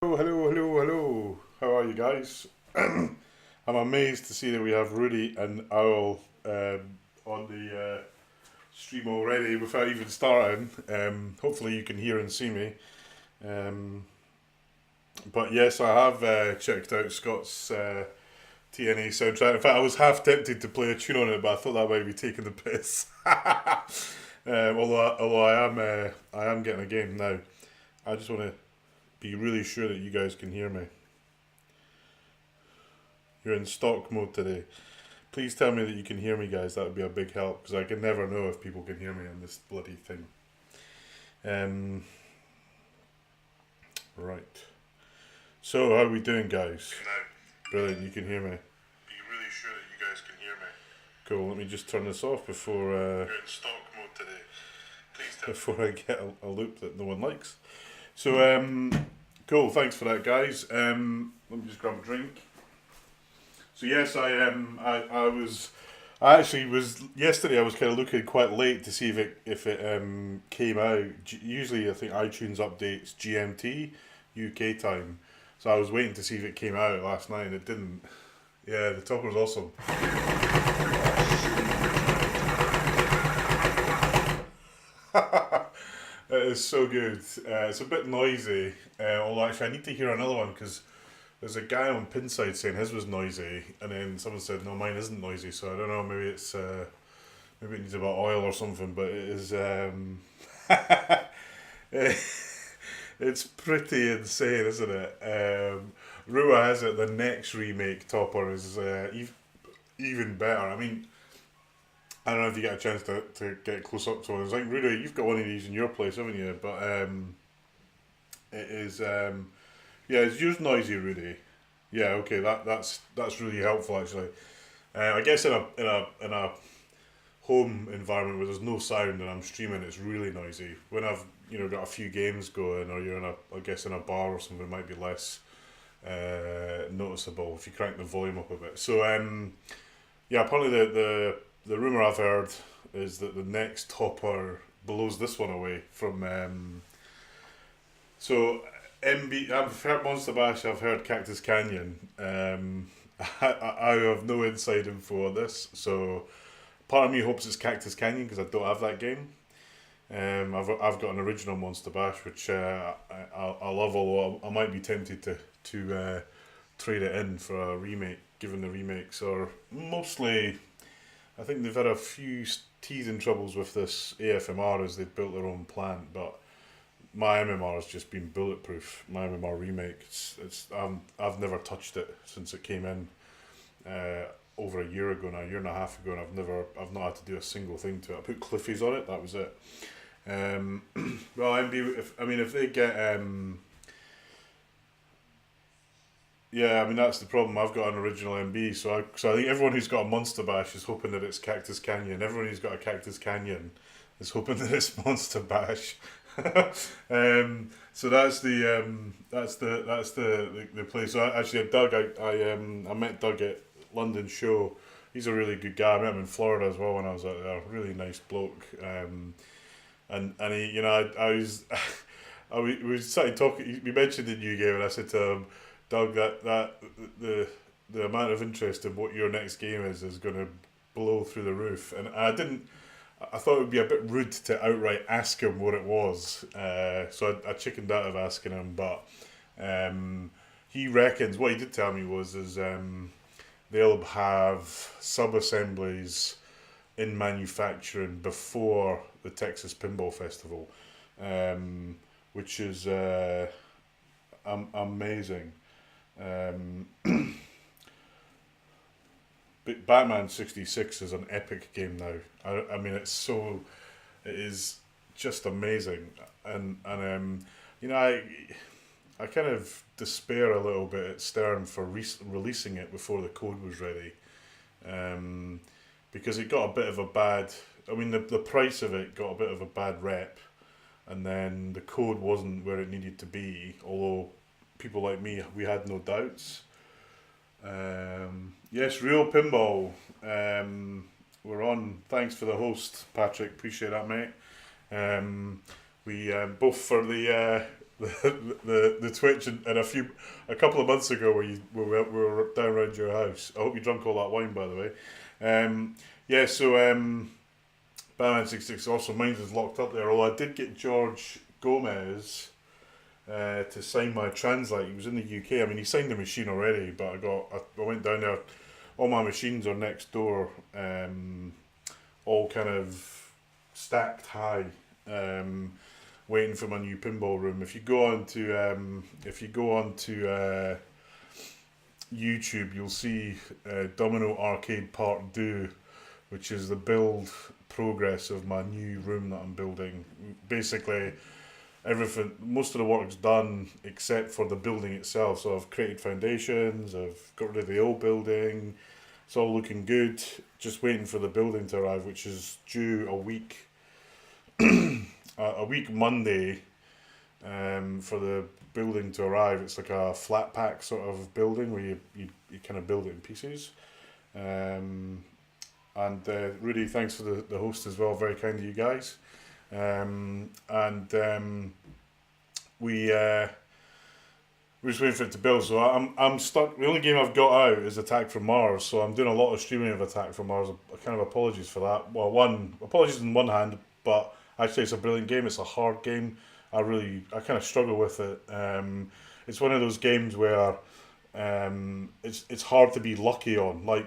Hello. How are you guys? I'm amazed to see that we have Rudy and Owl on the stream already without even starting. Hopefully you can hear and see me. Um, but yes, I have checked out Scott's TNA soundtrack. In fact, I was half tempted to play a tune on it, but I thought that might be taking the piss. Although I am getting a game now. I just want to be really sure that you guys can hear me. You're in stock mode today. Please tell me that you can hear me, guys. That would be a big help because I can never know if people can hear me on this bloody thing. Right. So, how are we doing, guys? Brilliant. You can hear me. Be really sure that you guys can hear me. Cool. Let me just turn this off before. You're in stock mode today. Please tell before I get a loop that no one likes. So, cool. Thanks for that, guys. Let me just grab a drink. So yes, I actually was yesterday. I was kind of looking quite late to see if it came out. Usually, I think iTunes updates GMT UK time, so I was waiting to see if it came out last night, and it didn't. Yeah, the top was awesome. It is so good. It's a bit noisy. Although actually, I need to hear another one because there's a guy on Pinside saying his was noisy, and then someone said no, mine isn't noisy. So I don't know. Maybe maybe it needs a bit of oil or something. But it is it's pretty insane, isn't it? Rua has it. The next remake topper is even better. I mean, I don't know if you get a chance to get close up to one. It's like Rudy, you've got one of these in your place, haven't you? But it is. Yeah, it's yours noisy, Rudy. Yeah, okay, that's really helpful actually. I guess in a home environment where there's no sound and I'm streaming, it's really noisy. When I've got a few games going, or you're in a bar or something, it might be less noticeable if you crank the volume up a bit. So yeah, apparently the rumor I've heard is that the next topper blows this one away from. So MB, I've heard Monster Bash, I've heard Cactus Canyon. I have no inside info on this, so part of me hopes it's Cactus Canyon because I don't have that game. I've got an original Monster Bash which I love, although I might be tempted to trade it in for a remake, given the remakes are mostly. I think they've had a few teething troubles with this AFMR as they've built their own plant, but my MMR has just been bulletproof. My MMR remake, I've never touched it since it came in over a year ago now, a year and a half ago, and I've not had to do a single thing to it. I put Cliffies on it, that was it. Well, MB, if they get yeah, I mean that's the problem. I've got an original MB, so I think everyone who's got a Monster Bash is hoping that it's Cactus Canyon. Everyone who's got a Cactus Canyon is hoping that it's Monster Bash. So that's the place. So actually, Doug, I met Doug at London show. He's a really good guy. I met him in Florida as well when I was out there. Really nice bloke. And he, I was, we was started talking. We mentioned the new game, and I said to him, Doug, that the amount of interest in what your next game is going to blow through the roof. And I didn't. I thought it would be a bit rude to outright ask him what it was, so I chickened out of asking him. But he reckons what he did tell me is they'll have sub assemblies in manufacturing before the Texas Pinball Festival, which is amazing. But Batman 66 is an epic game now. I mean, it is just amazing, and I kind of despair a little bit at Stern for releasing it before the code was ready, because it got a bit of a bad. I mean, the price of it got a bit of a bad rep, and then the code wasn't where it needed to be. Although people like me, we had no doubts. Yes, Real Pinball. We're on. Thanks for the host, Patrick. Appreciate that, mate. We both for the the Twitch and a couple of months ago where we were down around your house. I hope you drank all that wine, by the way. Yeah, so Batman 66 also mine is locked up there. Although I did get George Gomez to sign my translate. He was in the UK. I mean, he signed the machine already, but I went down there. All my machines are next door, all kind of stacked high, waiting for my new pinball room. If you go on to YouTube, you'll see Domino Arcade Part 2, which is the build progress of my new room that I'm building. Basically, most of the work's done except for the building itself. So I've created foundations, I've got rid of the old building. It's all looking good. Just waiting for the building to arrive, which is due a week Monday, for the building to arrive. It's like a flat pack sort of building where you kind of build it in pieces. And Rudy, thanks for the host as well. Very kind of you guys. We're just waiting for it to build. So I'm stuck. The only game I've got out is Attack from Mars. So I'm doing a lot of streaming of Attack from Mars. Kind of apologies for that. Well, apologies on one hand, but actually it's a brilliant game. It's a hard game. I kind of struggle with it. It's one of those games where it's hard to be lucky on. Like,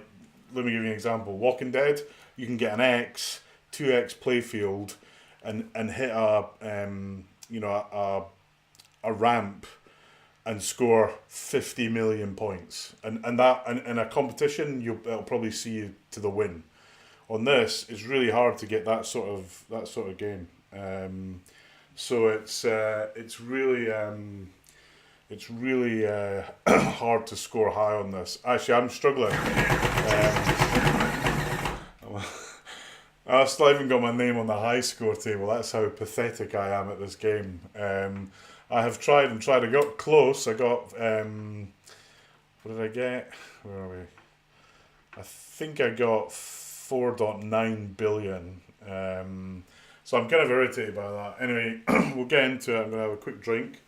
let me give you an example. Walking Dead, you can get an X, 2X playfield, and hit a ramp and score 50 million points, and in a competition it'll probably see you to the win. On this, it's really hard to get that sort of game. So it's really hard to score high on this. Actually, I'm struggling. I've still even got my name on the high score table. That's how pathetic I am at this game. I have tried and tried. I got close. I got what did I get? Where are we? I think I got 4.9 billion. So I'm kind of irritated by that. Anyway, we'll get into it. I'm gonna have a quick drink.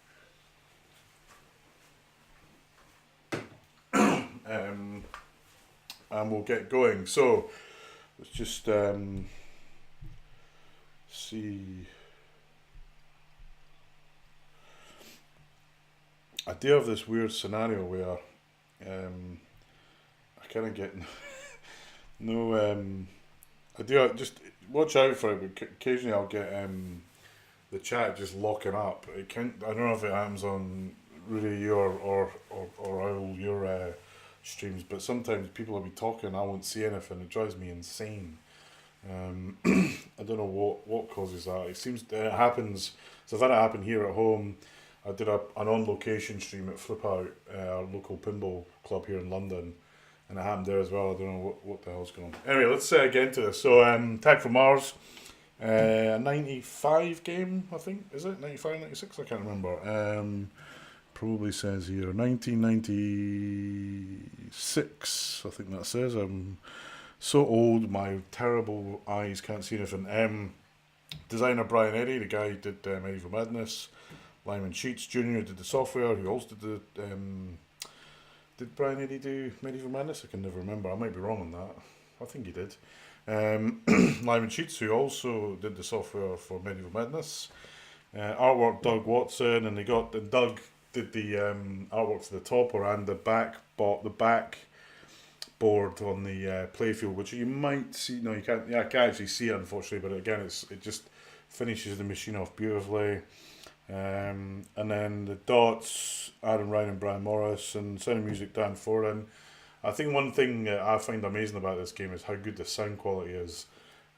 And we'll get going. So let's just see. I do have this weird scenario where I kind of get no. I do just watch out for it, but occasionally I'll get the chat just locking up. It can I don't know if it happens on really your or all your streams, but sometimes people will be talking, I won't see anything. It drives me insane. I don't know what causes that. It seems it happens. So I've had it happen here at home. I did an on-location stream at Flip Out, our local pinball club here in London, and it happened there as well. I don't know what the hell's going on. Anyway, let's get into this. So, Attack from Mars, a 95 game, I think, is it? 95, 96? I can't remember. Probably says here 1996, I think that says. I'm so old, my terrible eyes can't see anything. Designer Brian Eddy, the guy who did Medieval Madness. Lyman Sheets Jr. did the software, who also did the... did Brian Eddy do Medieval Madness? I can never remember. I might be wrong on that. I think he did. Lyman Sheets, who also did the software for Medieval Madness. Artwork Doug Watson, and Doug did the artwork for the topper and the back board on the playfield, which you might see. No, you can't. Yeah, I can't actually see it, unfortunately. But again, it just finishes the machine off beautifully. And then the dots, Adam Ryan and Brian Morris, and sound and music, Dan Foran. I think one thing I find amazing about this game is how good the sound quality is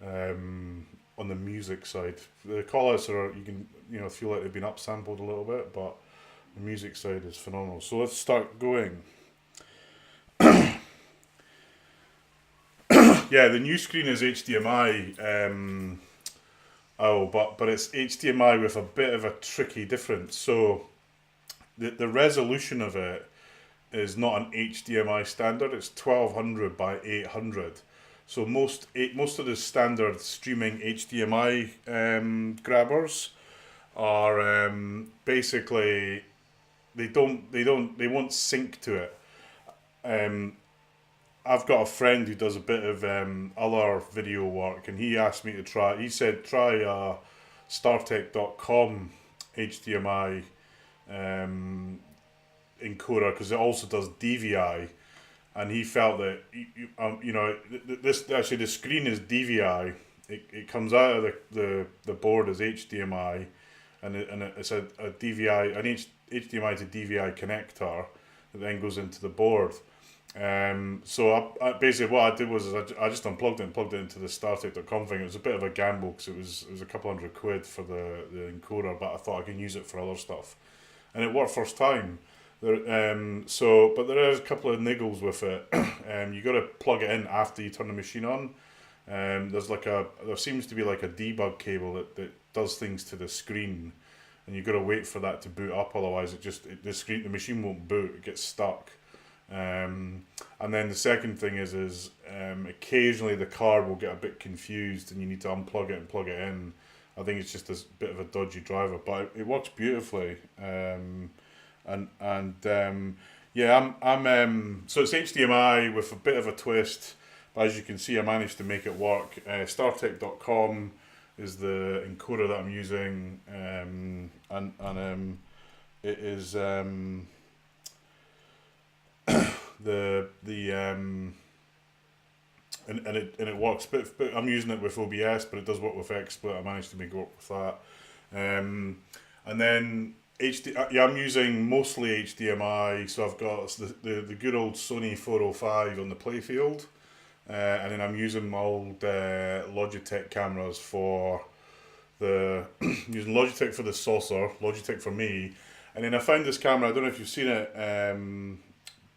on the music side. The callouts you can feel like they've been upsampled a little bit, but the music side is phenomenal. So let's start going. Yeah, the new screen is HDMI. But it's HDMI with a bit of a tricky difference. So the resolution of it is not an HDMI standard. It's 1200 by 800. So most of the standard streaming HDMI grabbers are basically they won't sync to it. Um, I've got a friend who does a bit of other video work, and he asked me to try. He said try StarTech.com HDMI um, encoder because it also does DVI, and he felt that this actually the screen is DVI. It comes out of the board as HDMI, and it's a DVI HDMI to DVI connector that then goes into the board. So I basically what I did was I just unplugged it and plugged it into the StarTech.com thing. It was a bit of a gamble because it was a couple £100 for the encoder, but I thought I can use it for other stuff, and it worked first time. But there is a couple of niggles with it. You got to plug it in after you turn the machine on. There seems to be like a debug cable that does things to the screen, and you got to wait for that to boot up. Otherwise, the machine won't boot. It gets stuck. And then the second thing is occasionally the card will get a bit confused, and you need to unplug it and plug it in. I think it's just a bit of a dodgy driver, but it works beautifully. Yeah, so it's HDMI with a bit of a twist. But as you can see, I managed to make it work. StarTech.com is the encoder that I'm using, it is and it works. But I'm using it with OBS, but it does work with XSplit. I managed to make it work with that. And then I'm using mostly HDMI, so I've got the good old Sony 405 on the playfield, and then I'm using my old Logitech cameras for using Logitech for the saucer, Logitech for me, and then I found this camera. I don't know if you've seen it,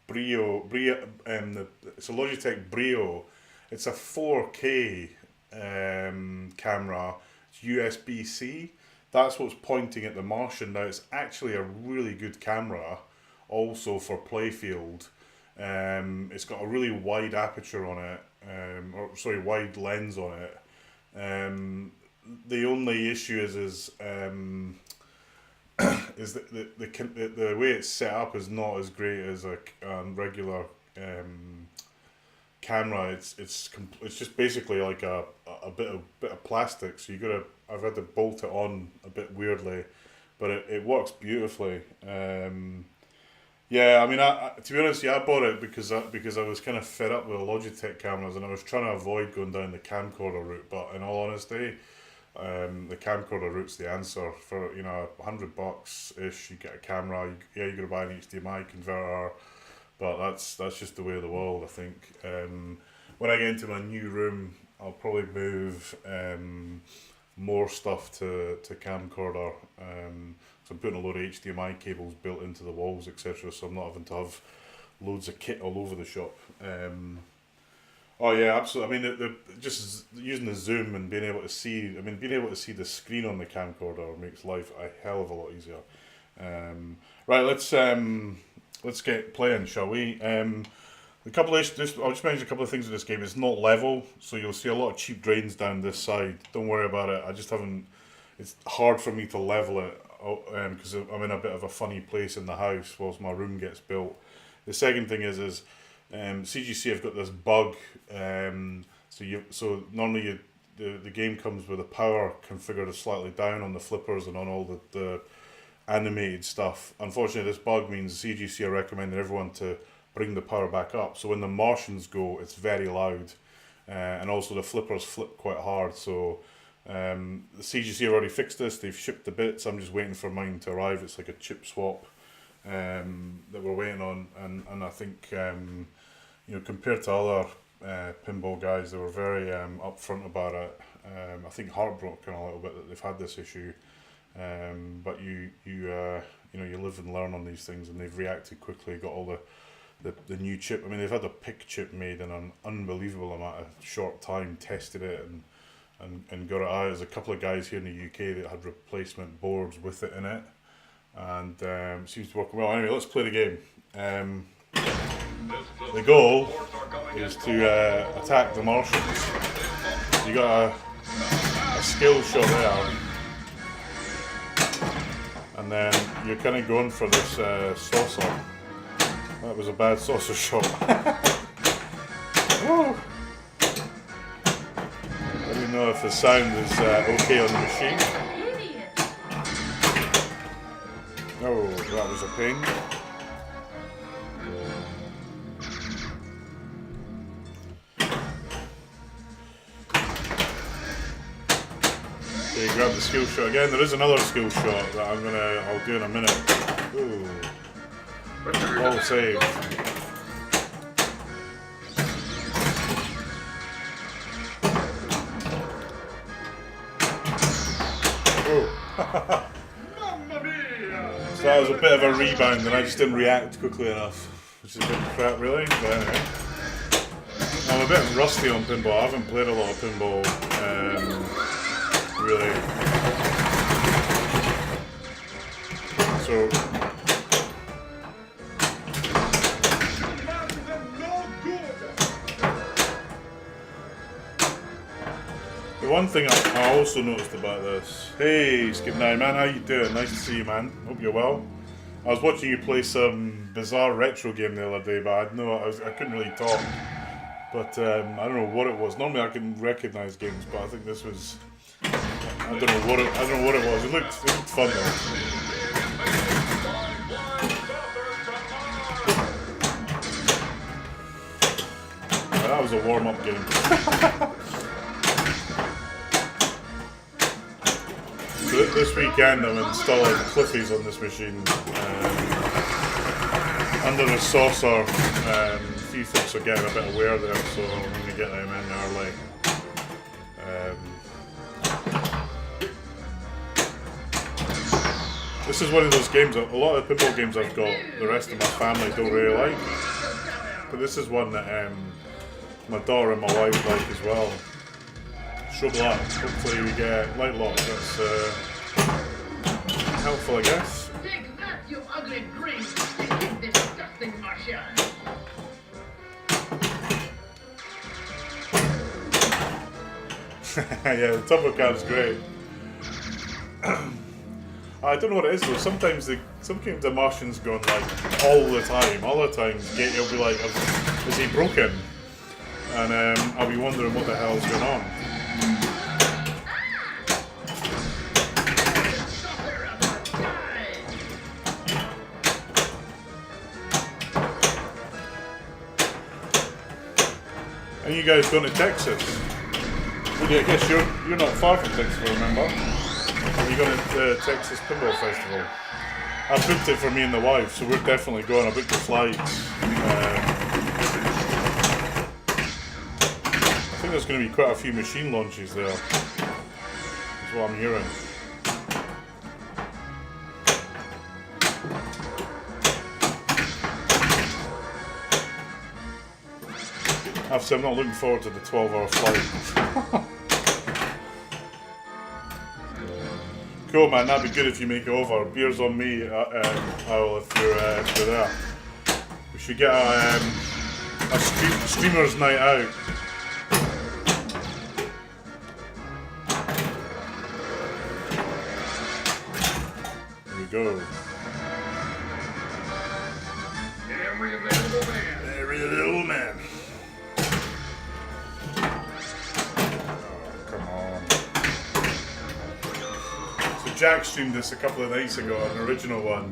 Brio, it's a Logitech Brio. It's a 4K camera. It's USB-C. That's what's pointing at the Martian. Now it's actually a really good camera, also for playfield. It's got a really wide aperture on it, wide lens on it. The only issue is that the way it's set up is not as great as a regular camera. It's just basically like a bit of plastic. So I've had to bolt it on a bit weirdly, but it works beautifully. Yeah, I mean, to be honest, I bought it because I was kind of fed up with the Logitech cameras, and I was trying to avoid going down the camcorder route. But in all honesty, the camcorder route's the answer. For $100 ish, you get a camera. You got to buy an HDMI converter, but that's just the way of the world, I think. When I get into my new room, I'll probably move more stuff to camcorder. So I'm putting a load of HDMI cables built into the walls, etc. So I'm not having to have loads of kit all over the shop. Oh yeah, absolutely. I mean, just using the zoom and being able to see the screen on the camcorder makes life a hell of a lot easier. Right, let's get playing, shall we? I'll just mention a couple of things in this game. It's not level, so you'll see a lot of cheap drains down this side. Don't worry about it. I just haven't. It's hard for me to level it because I'm in a bit of a funny place in the house whilst my room gets built. The second thing is CGC have got this bug. So normally the game comes with a power configured slightly down on the flippers and on all the animated stuff. Unfortunately, this bug means CGC are recommending everyone to bring the power back up. So when the Martians go, it's very loud, and also the flippers flip quite hard. So the CGC have already fixed this. They've shipped the bits. I'm just waiting for mine to arrive. It's like a chip swap that we're waiting on, and I think compared to other pinball guys, they were very upfront about it. I think heartbroken a little bit that they've had this issue, but you live and learn on these things, and they've reacted quickly. Got all the new chip. I mean, they've had the PIC chip made in an unbelievable amount of short time. Tested it and got it out. There's a couple of guys here in the UK that had replacement boards with it in it, and it seems to work well. Anyway, let's play the game. The goal is to attack the Martians. You got a skill shot there. and then you're kind of going for this saucer. That was a bad saucer shot. Whoa! I don't know if the sound is okay on the machine. Oh, that was a pain. Okay, grab the skill shot again. There is another skill shot that I'll do in a minute. Ooh. All saved. Oh. So that was a bit of a rebound and I just didn't react quickly enough. Which is a bit crap really, but anyway. I'm a bit rusty on pinball. I haven't played a lot of pinball really. So the one thing I also noticed about this. Hey, Skip Nine Man, how you doing? Nice to see you, man. Hope you're well. I was watching you play some bizarre retro game the other day, but I couldn't really talk. But I don't know what it was. Normally I can recognise games, but I think this was. I don't know what it was. It looked fun though. That was a warm-up game. So this weekend I'm installing Cliffies on this machine. Under the saucer, a few folks are getting a bit aware there, so I'm going to get them in early. This is one of those games, a lot of pinball games I've got, the rest of my family don't really like. But this is one that my daughter and my wife like as well. Shrub luck. Hopefully we get light lock. That's helpful, I guess. Take that, you ugly green, stinking, disgusting Martian! Yeah, the turbo cab's great. I don't know what it is though. Sometimes the Martian's going like all the time. You'll be like, is he broken? And I'll be wondering what the hell's going on. And you guys going to Texas? Well, yeah, I guess you're not far from Texas, remember? Are you going to the Texas Pinball Festival? I booked it for me and the wife, so we're definitely going. I booked the flights. I think there's going to be quite a few machine launches there. That's what I'm hearing. Obviously, I'm not looking forward to the 12-hour flight. Cool, man. That'd be good if you make it over. Beers on me, Owl, if you're there. We should get a streamer's night out. Here we go. Every available man. Every little man. Jack streamed this a couple of nights ago, an original one,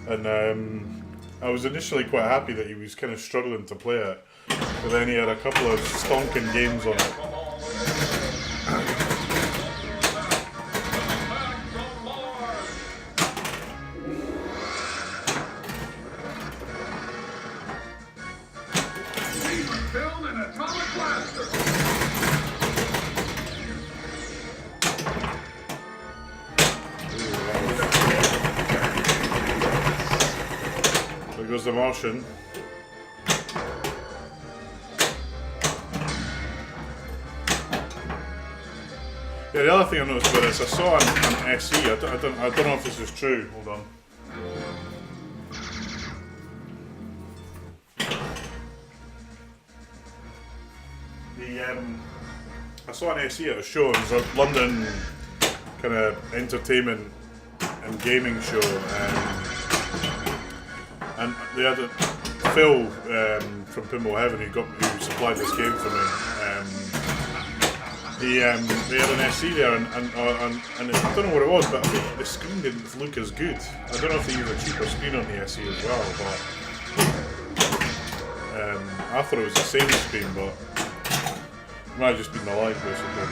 and I was initially quite happy that he was kind of struggling to play it, but then he had a couple of stonking games on it. Build an atomic blaster. There goes the Martian. Yeah, the other thing I noticed about this, I saw on SE, I don't know if this is true, hold on. I saw an SE at a show, it was a London kind of entertainment and gaming show, and the other Phil from Pinball Heaven, who supplied this game for me. They had an SE there, and I don't know what it was, but I think the screen didn't look as good. I don't know if they use a cheaper screen on the SE as well, but I thought it was the same screen, but it might have just been the light, basically.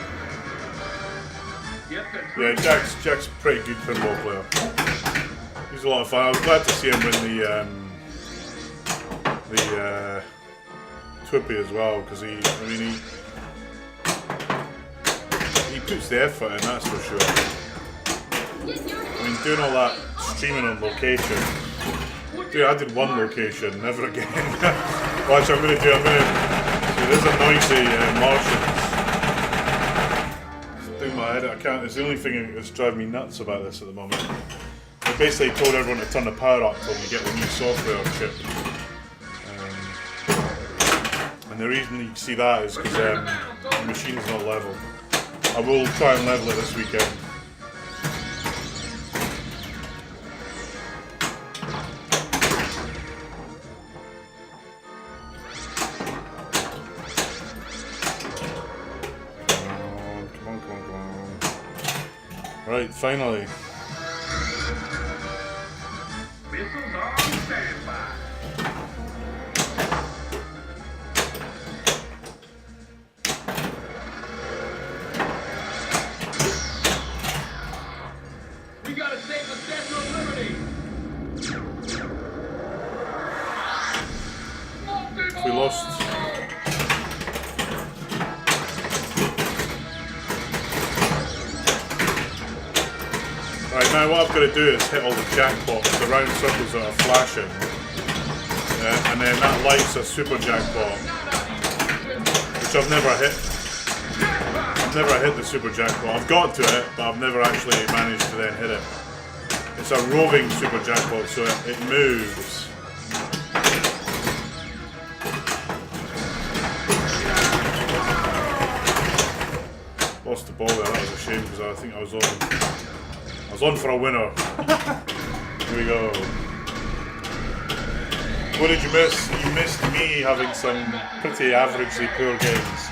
Yeah, Jack's a pretty good pinball player. He's a lot of fun. I was glad to see him win the Twippy as well, because he puts the effort in, that's for sure. I mean, doing all that streaming on location. Dude, I did one location, never again. Watch, I'm gonna do. There's a noisy Martians. It's doing my head. I can't. It's the only thing that's driving me nuts about this at the moment. They basically told everyone to turn the power up till we get the new software chip. And the reason you see that is because the machine's not level. I will try and level it this weekend. Come on. Right, finally. Missiles on standby. We gotta save the Statue of Liberty. We lost. Right, now what I've got to do is hit all the jackpots, the round circles that are flashing, and then that lights a super jackpot, which I've never hit. I've never hit the super jackpot. I've got to it, but I've never actually managed to then hit it. It's a roving super jackpot, so it moves. Lost the ball there, that was a shame, because I think I was on for a winner. Here we go. What did you miss? You missed me having some pretty averagely poor games.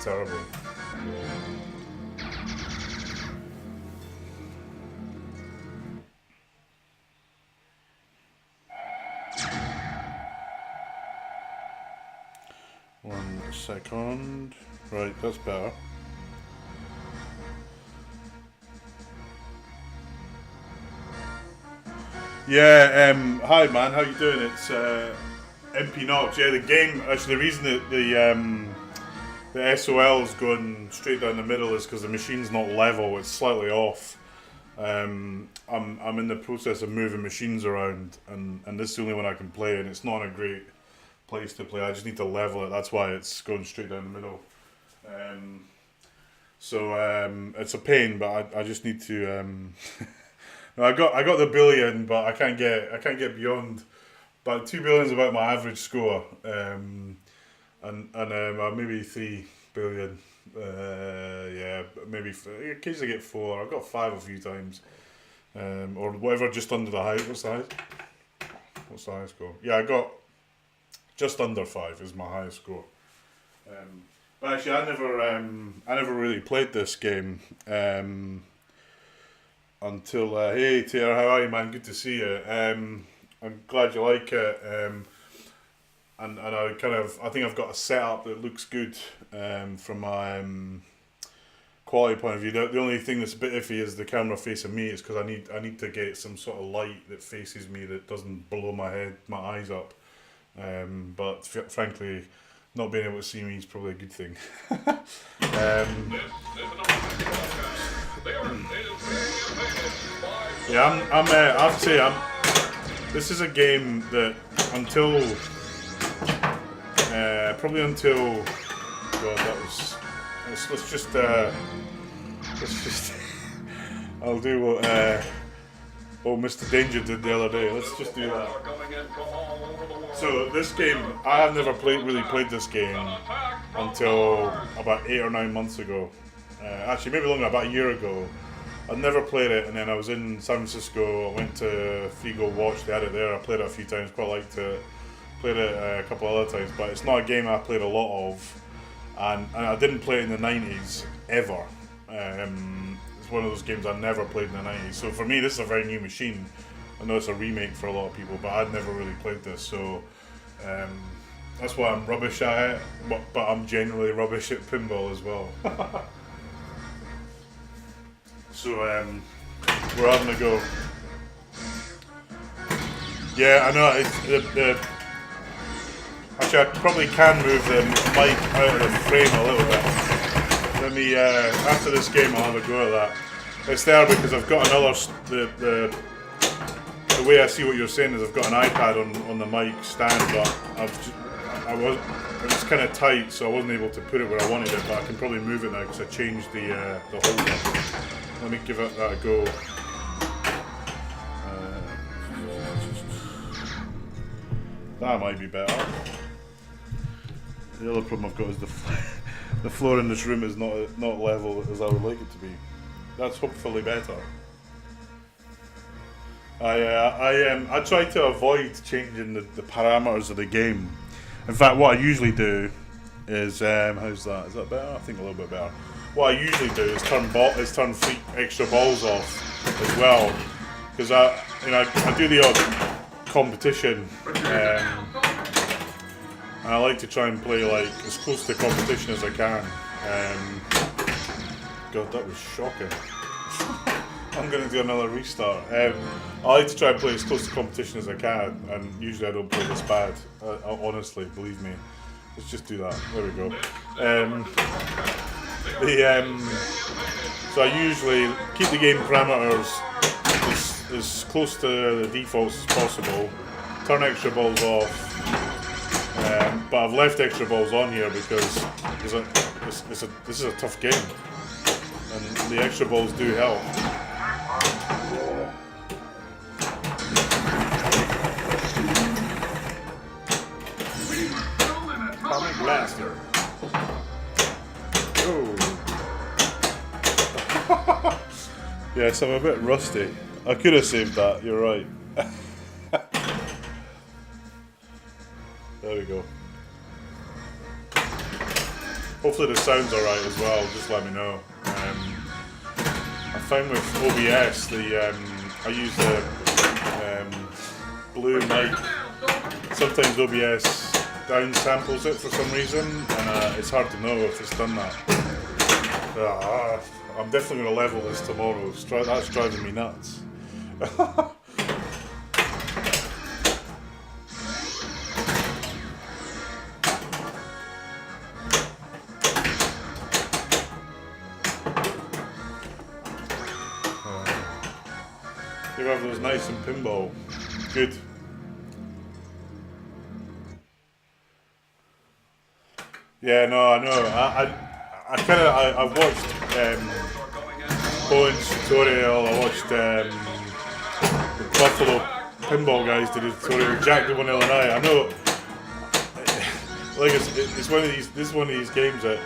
Terrible. One second. Right, that's better. Yeah, hi man, how you doing? It's MP Knox. Yeah, the game, actually the reason that the SOL's going straight down the middle is because the machine's not level, it's slightly off. I'm in the process of moving machines around, and this is the only one I can play, and it's not a great place to play. I just need to level it, that's why it's going straight down the middle. It's a pain, but I just need to no, I got the billion, but I can't get beyond. About 2 billion is about my average score. Maybe 3 billion. Yeah, maybe occasionally get 4. I've got 5 a few times, or whatever, just under the height. What's the highest? What's the highest score? Yeah, I got just under 5 is my highest score. But actually, I never really played this game until. Hey, Taylor, how are you, man? Good to see you. I'm glad you like it. And I think I've got a setup that looks good from my quality point of view. The only thing that's a bit iffy is the camera facing me. It's because I need to get some sort of light that faces me that doesn't blow my eyes up. But frankly, not being able to see me is probably a good thing. Yeah, I have to say This is a game that until probably until God, let's just I'll do what Mr. Danger did the other day. Let's just do that. So this game, I have never really played this game until about 8 or 9 months ago. Actually, maybe longer, about a year ago. I'd never played it, and then I was in San Francisco. I went to Frigo Watch. They had it there. I played it a few times. Quite liked it. Played it a couple other times, but it's not a game I played a lot of, and I didn't play it in the 90s ever. It's one of those games I never played in the 90s. So for me, this is a very new machine. I know it's a remake for a lot of people, but I'd never really played this, so that's why I'm rubbish at it. But I'm generally rubbish at pinball as well. So we're having a go. Yeah, I know. Actually, I probably can move the mic out of the frame a little bit. Let me, after this game, I'll have a go at that. It's there because I've got another, the way I see what you're saying is I've got an iPad on the mic stand, but it was kind of tight, so I wasn't able to put it where I wanted it, but I can probably move it now because I changed the holder. Let me give that a go. That might be better. The other problem I've got is the floor in this room is not level as I would like it to be. That's hopefully better. I try to avoid changing the parameters of the game. In fact, what I usually do is how's that? Is that better? I think a little bit better. What I usually do is turn 3 extra balls off as well, because I do the odd competition, and I like to try and play like as close to competition as I can. God, that was shocking. I'm going to do another restart. I like to try and play as close to competition as I can, and usually I don't play this bad. Honestly, believe me. Let's just do that. There we go. So I usually keep the game parameters as close to the defaults as possible. Turn extra balls off, but I've left extra balls on here because this is a tough game, and the extra balls do help. Comic Blaster. Oh. Yes, I'm a bit rusty. I could have saved that, you're right. There we go. Hopefully the sound's alright as well, just let me know. I found with OBS, I use the blue mic. Sometimes OBS downsamples it for some reason, and it's hard to know if it's done that. I'm definitely going to level this tomorrow. That's driving me nuts. You have those nice and pinball. Good. Yeah, no, I know. I watched Bowen's tutorial. I watched the Buffalo Pinball guys did a tutorial. Jack did one the other night. I know. Like it's one of these. This is one of these games that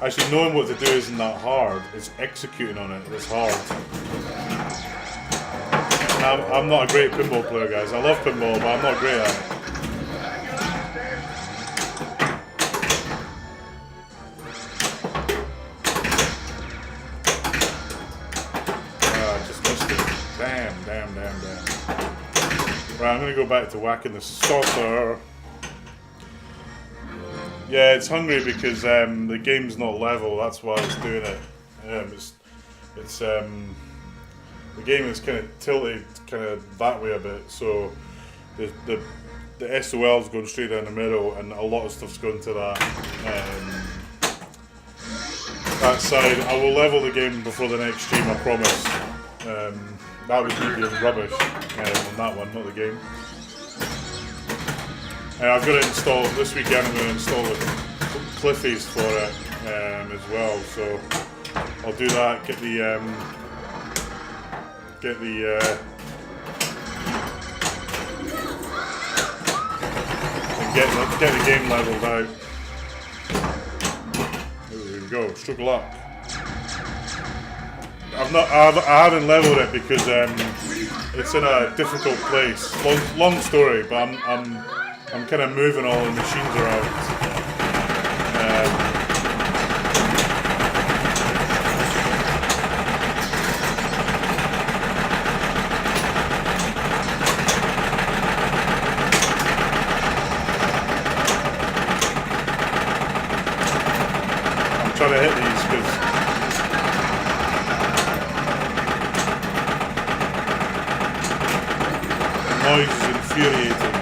actually knowing what to do isn't that hard. It's executing on it that's hard. I'm not a great pinball player, guys. I love pinball, but I'm not great at it. Damn. Right, I'm going to go back to whacking the saucer. Yeah, it's hungry because the game's not level, that's why it's doing it. The game is kind of tilted kind of that way a bit, so the SOL's going straight down the middle and a lot of stuff's going to that side. I will level the game before the next stream, I promise. that was me being rubbish on that one, not the game. And I've got to install, this weekend I'm going to install the Cliffies for it as well, so I'll do that, get the get the game leveled out. There we go, stroke of luck. I haven't leveled it because it's in a difficult place. Long story, but I'm kind of moving all the machines around. Trying to hit these because the noise is infuriating.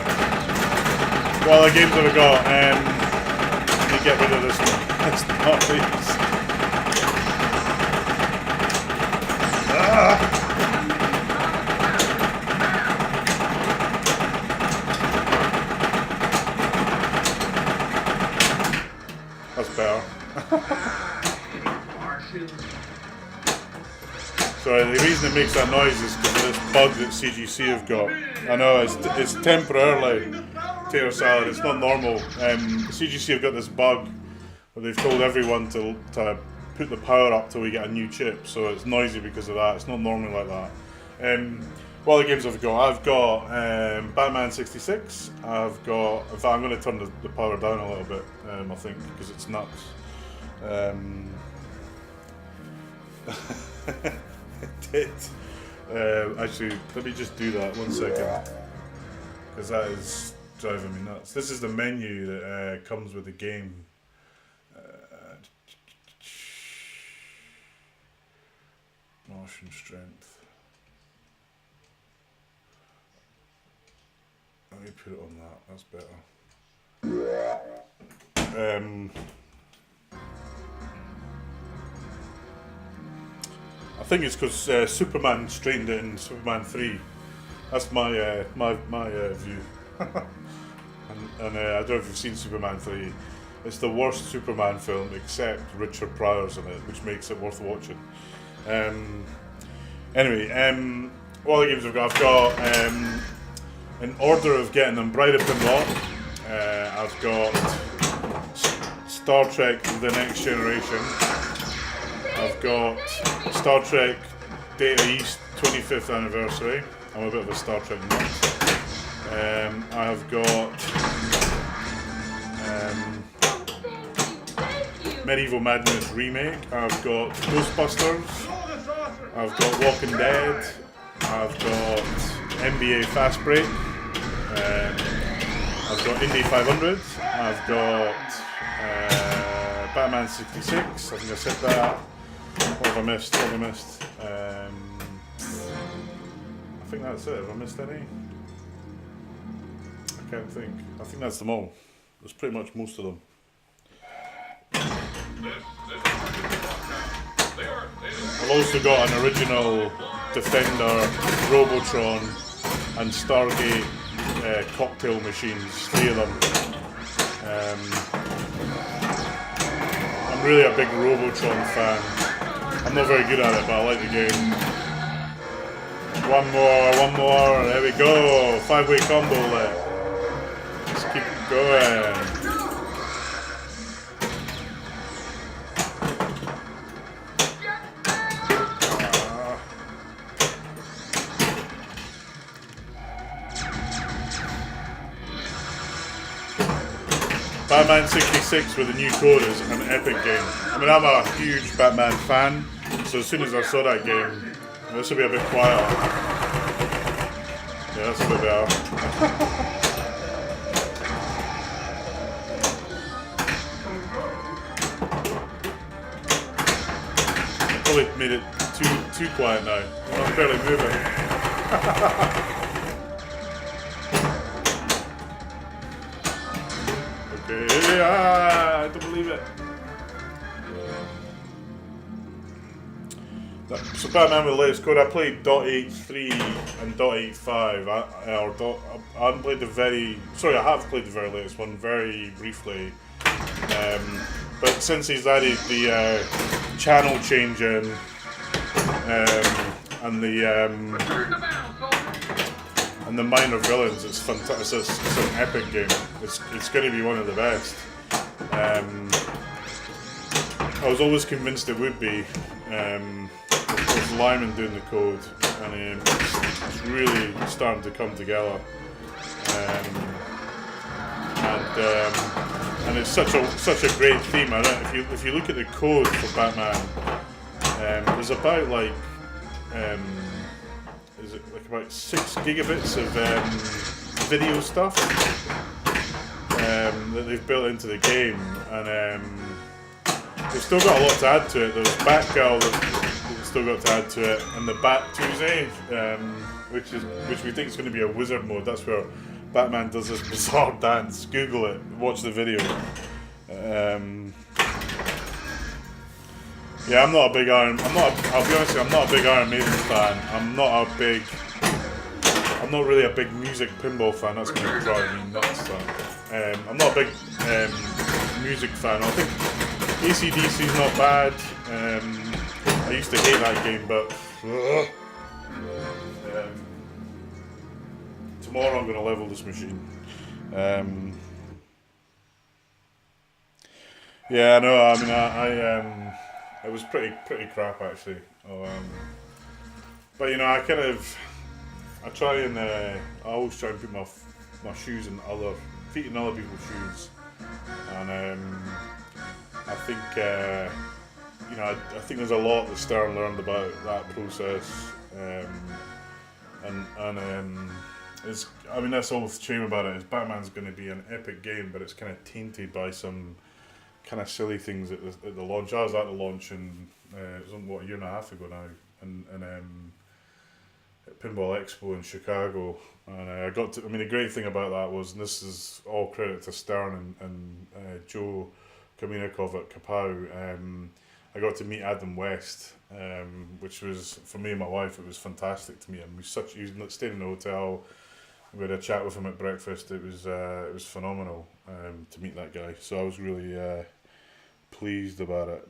What other games have I got? Let me get rid of this one. It's noise. That's better. So the reason it makes that noise is because of this bug that CGC have got. I know it's temporarily tater salad. It's not normal. CGC have got this bug where they've told everyone to put the power up till we get a new chip. So it's noisy because of that. It's not normally like that. What other games have I got? I've got Batman 66. I've got. In fact, I'm going to turn the power down a little bit. I think because it's nuts. It did. Actually, let me just do that 1 second, because that is driving me nuts. This is the menu that comes with the game. Motion strength. Let me put it on that. That's better. I think it's because Superman straightened it in Superman 3. That's my view. and I don't know if you've seen Superman 3. It's the worst Superman film except Richard Pryor's in it, which makes it worth watching. Anyway, what other games I've got? In order of getting them, Bride of Pinball. I've got Star Trek The Next Generation. I've got Star Trek Data East 25th anniversary. I'm a bit of a Star Trek nut. I've got Medieval Madness Remake. I've got Ghostbusters. I've got Walking Dead. I've got NBA Fast Break. I've got Indy 500. I've got Batman 66. I think I said that. What have I missed? I think that's it. Have I missed any? I can't think. I think that's them all. That's pretty much most of them. I've also got an original Defender, Robotron and Stargate cocktail machines, 3 of them. I'm really a big Robotron fan. I'm not very good at it, but I like the game. One more, there we go. 5-way combo left. Let's keep going. Batman 66 with the new code is an epic game. I mean, I'm a huge Batman fan, so as soon as I saw that game, this will be a bit quiet. Yeah, that's a bit better. I probably made it too quiet now. I'm barely moving. I don't believe it. So Batman with the latest code, I played .83 and .85. I haven't played I have played the very latest one very briefly. But since he's added the channel changing and the minor villains, it's fantastic. It's an epic game. It's going to be one of the best. I was always convinced it would be. With Lyman doing the code, and it's really starting to come together. And it's such a great theme. If you look at the code for Batman, there's about is it like about 6 gigabits of video stuff that they've built into the game, and they've still got a lot to add to it. There's Batgirl that they've still got to add to it, and the Bat Tuesday, which we think is going to be a wizard mode. That's where Batman does this bizarre dance. Google it, watch the video. Yeah, I'm not a big Iron. I'll be honest with you, I'm not a big Iron Maiden fan. I'm not really a big music pinball fan. That's going to drive me nuts. I'm not a big music fan. I think AC/DC's not bad. I used to hate that game, but tomorrow I'm going to level this machine. Yeah, I know. I mean, it was pretty crap actually. But you know, I always try and put my shoes in feet in other people's shoes, and I think I think there's a lot that Stern learned about that process, that's all the shame about it. Is Batman's going to be an epic game, but it's kind of tainted by some kind of silly things at the launch. I was at the launch, and it was a year and a half ago now, and at Pinball Expo in Chicago, and the great thing about that was, and this is all credit to Stern and Joe Kaminikov at Kapow. I got to meet Adam West, which was, for me and my wife, it was fantastic to meet him. He was staying in a hotel. We had a chat with him at breakfast. It was phenomenal to meet that guy. So I was really pleased about it.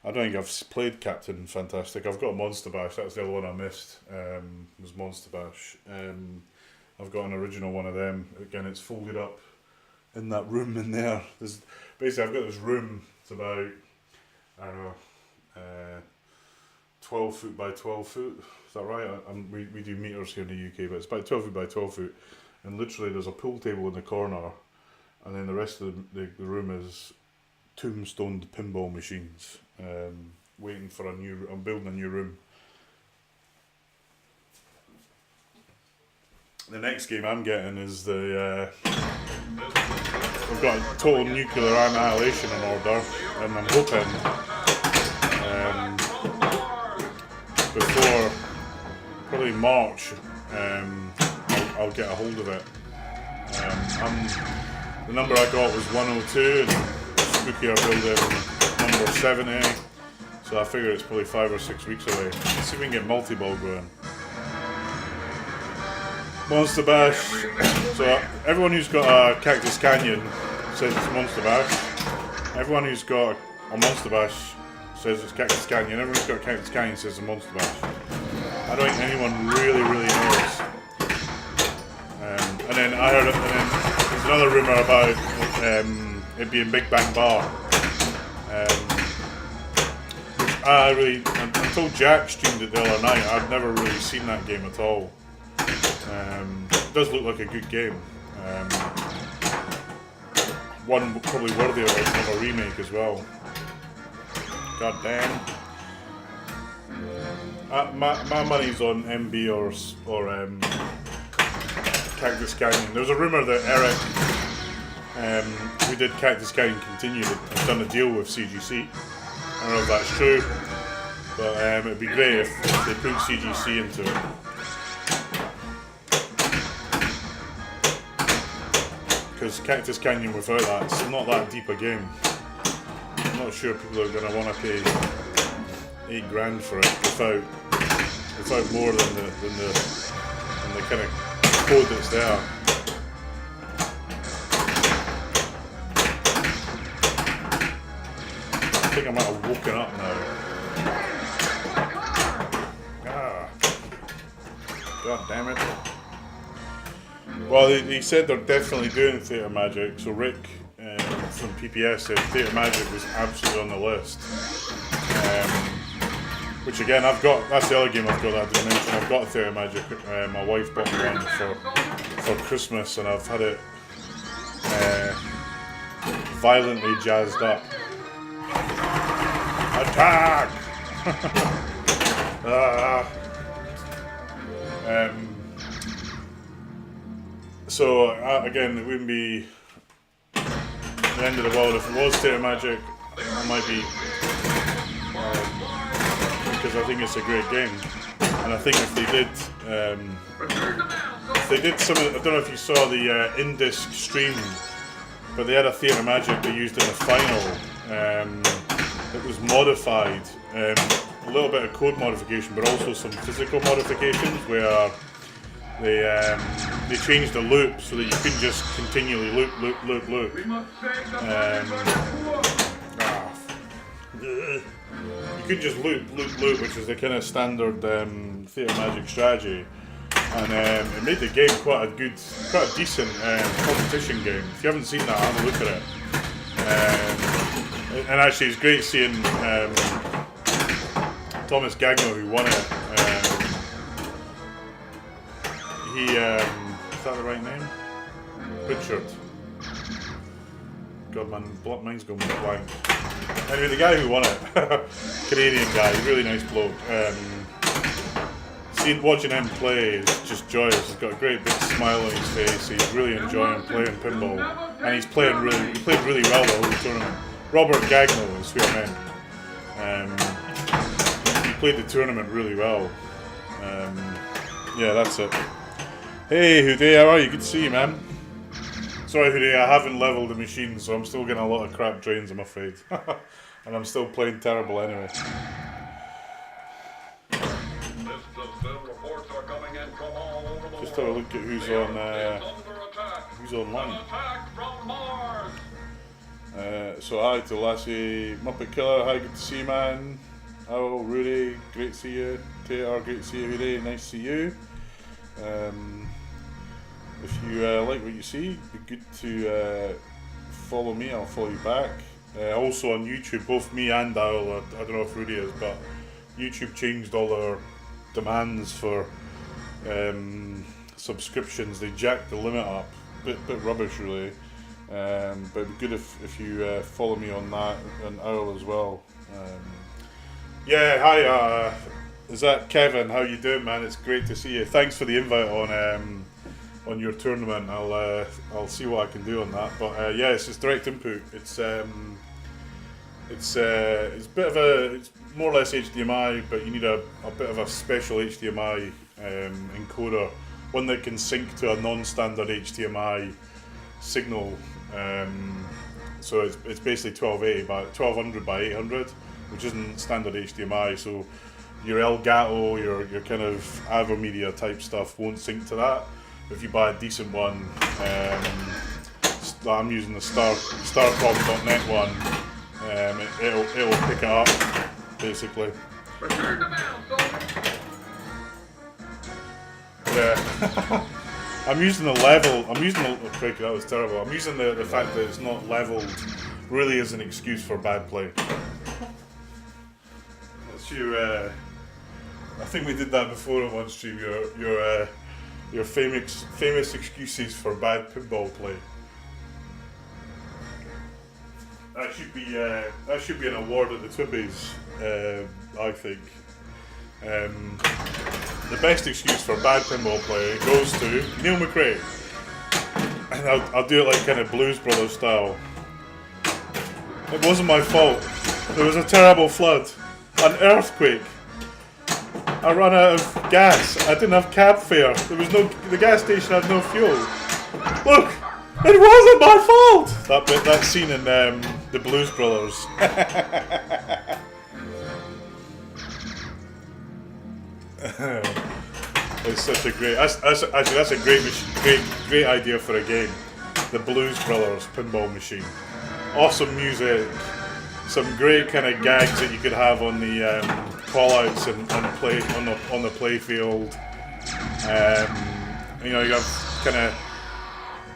I don't think I've played Captain Fantastic. I've got Monster Bash. That was the other one I missed. Was Monster Bash. I've got an original one of them. Again, it's folded up in that room in there. Basically, I've got this room. It's about, I don't know, 12 foot by 12 foot. Is that right? We do meters here in the UK, but it's about 12 foot by 12 foot. And literally there's a pool table in the corner, and then the rest of the room is tombstoned pinball machines, waiting for I'm building a new room. The next game I'm getting is we've got a total nuclear annihilation in order, and I'm hoping before probably March I'll get a hold of it. The number I got was 102, and Spooky are building number 70, so I figure it's probably 5 or 6 weeks away. Let's see if we can get multi-ball going. Monster Bash. So everyone who's got a Cactus Canyon says it's Monster Bash. Everyone who's got a Monster Bash says it's Cactus Canyon. Everyone who's got a Cactus Canyon says it's Monster Bash. I don't think anyone really knows. And then there's another rumour about it being Big Bang Bar. Until Jack streamed it the other night, I'd never really seen that game at all. It does look like a good game. One probably worthy of a remake as well. God damn. My money's on MB or Cactus Canyon. There's a rumour that Eric, who did Cactus Canyon Continued, has done a deal with CGC. I don't know if that's true, but it'd be great if they put CGC into it. Because Cactus Canyon without that, it's not that deep a game. I'm not sure people are going to want to pay $8 for it without more than the kind of code that's there. I think I might have woken up now. God damn it. Well, he said they're definitely doing Theatre Magic, so Rick from PPS said Theatre Magic was absolutely on the list. Which again, that's the other game I've got that I didn't mention. I've got Theatre Magic. My wife bought me one for Christmas, and I've had it violently jazzed up. Attack! So again, it wouldn't be the end of the world if it was Theatre Magic. It might be because I think it's a great game, and I think if they did some, I don't know if you saw the in-disc stream, but they had a Theatre Magic they used in the final. It was modified, a little bit of code modification, but also some physical modifications where they changed the loop so that you couldn't just continually loop. You could just loop, which is the kind of standard Theatre Magic strategy, and it made the game quite a decent competition game. If you haven't seen that, have a look at it. And actually, it's great seeing Thomas Gagno, who won it. Is that the right name? Richard. God, mine's going blank. Anyway, the guy who won it, Canadian guy, really nice bloke. Watching him play is just joyous. He's got a great big smile on his face. He's really enjoying playing pinball, and he played really well the whole tournament. Robert Gagno is who I meant. He played the tournament really well. Yeah, that's it. Hey, Houdet, how are you? Good to see you, man. Sorry, Houdet, I haven't leveled the machine, so I'm still getting a lot of crap drains, I'm afraid. And I'm still playing terrible anyway. Just have a look at who's online. So hi to Lassie, Muppet Killer, hi, good to see you, man. Oh, Rudy, great to see you. TR, great to see you, Rudy, nice to see you. If you like what you see, it'd be good to follow me, I'll follow you back. Also on YouTube, both me and Owl, I don't know if Rudy is, but YouTube changed all their demands for subscriptions. They jacked the limit up, bit rubbish really. But it'd be good if you follow me on that, and Owl as well. Yeah, hi, is that Kevin? How you doing, man? It's great to see you. Thanks for the invite on your tournament. I'll see what I can do on that. But yeah, it's just direct input. It's a bit of it's more or less HDMI, but you need a bit of a special HDMI encoder, one that can sync to a non-standard HDMI signal. So it's basically 1200 by 800, which isn't standard HDMI. So your Elgato, your kind of AVerMedia type stuff won't sync to that. If you buy a decent one, I'm using the Starcom.net one. It'll pick it up basically. Yeah. I'm using the level. That was terrible. I'm using the fact that it's not leveled really as an excuse for bad play. That's your. I think we did that before on one stream. Your famous excuses for bad pinball play. That should be an award at the Twibbies, I think. The best excuse for bad pinball play goes to Neil McRae, and I'll do it like kind of Blues Brothers style. It wasn't my fault. There was a terrible flood, an earthquake. I ran out of gas. I didn't have cab fare. The gas station had no fuel. Look, it wasn't my fault. That scene in the Blues Brothers. It's such a great. That's a great idea for a game. The Blues Brothers pinball machine. Awesome music. Some great kind of gags that you could have on the call-outs and play on the play field. You know, you have kind of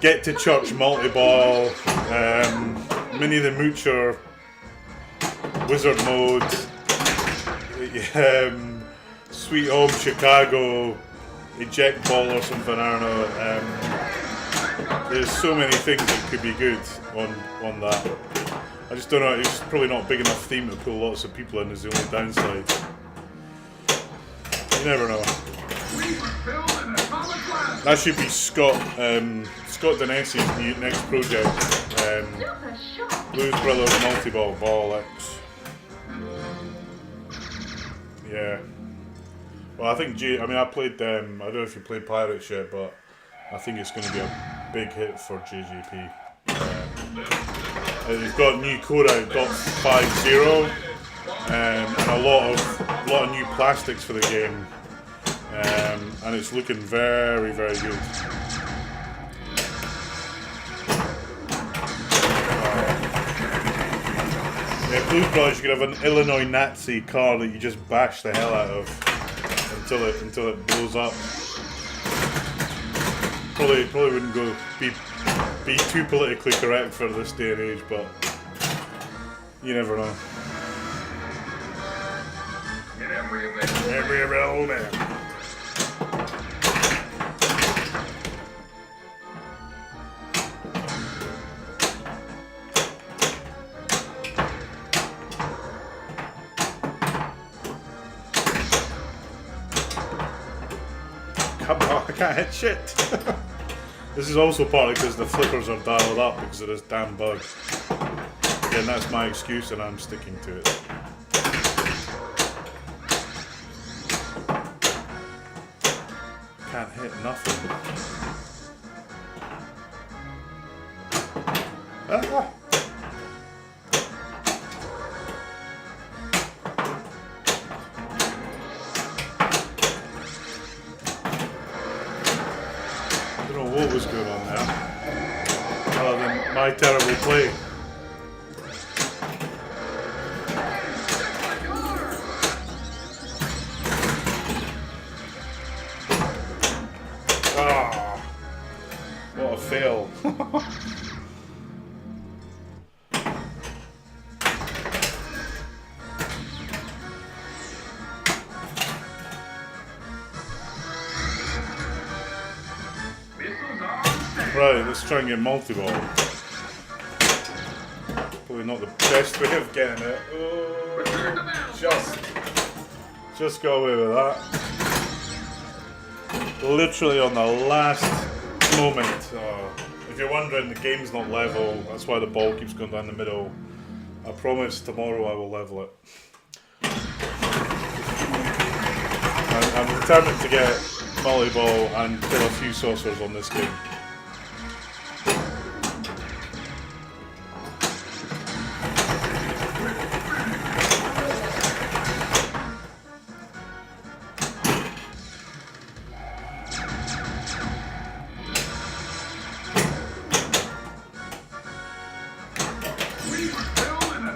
get to church multi-ball, Minnie the Moocher, Wizard Mode, Sweet Home Chicago, Eject Ball or something. I don't know. There's so many things that could be good on that. I just don't know. It's probably not a big enough theme to pull lots of people in. Is the only downside. You never know. That should be Scott Denessi's next project. Blues Brothers multi-ball bollocks. Yeah. Well, I think I played. I don't know if you played Pirates yet, but I think it's going to be a big hit for JGP. They've got new code out, .50, and a lot of new plastics for the game. And it's looking very, very good. Yeah, Blues Brothers, you could have an Illinois Nazi car that you just bash the hell out of until it blows up. Probably wouldn't be too politically correct for this day and age, but you never know. Every old man. Come on, I can't hit shit. This is also partly because the flippers are dialed up because of this damn bug. Again, that's my excuse and I'm sticking to it. Can't hit nothing. Ah. I don't know what was going on there, other than my terrible play. Ah, what a fail. Right, let's try and get multi-ball. Probably not the best way of getting it. Oh, just got away with that. Literally on the last moment. If you're wondering, the game's not level. That's why the ball keeps going down the middle. I promise tomorrow I will level it. I'm determined to get multi-ball and kill a few saucers on this game.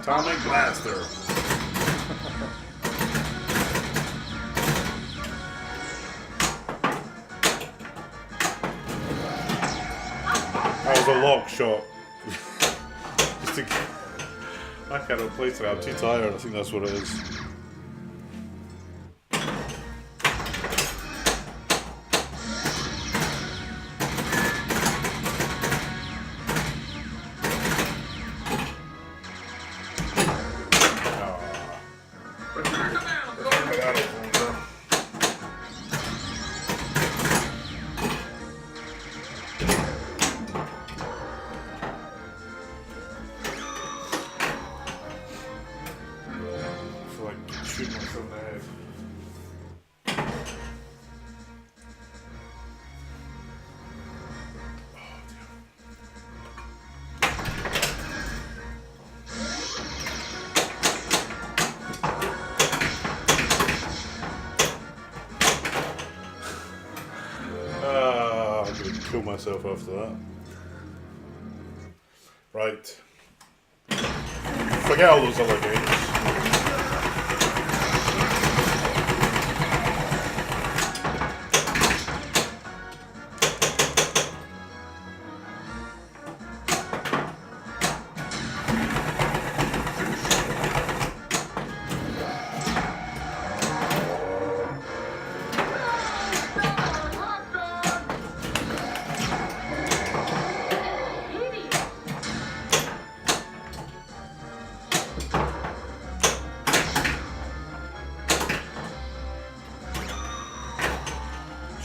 Atomic Blaster. That was a lock shot. Just to... I can't play today, I'm too tired, I think that's what it is. kill myself after that. Right. Forget all those other games.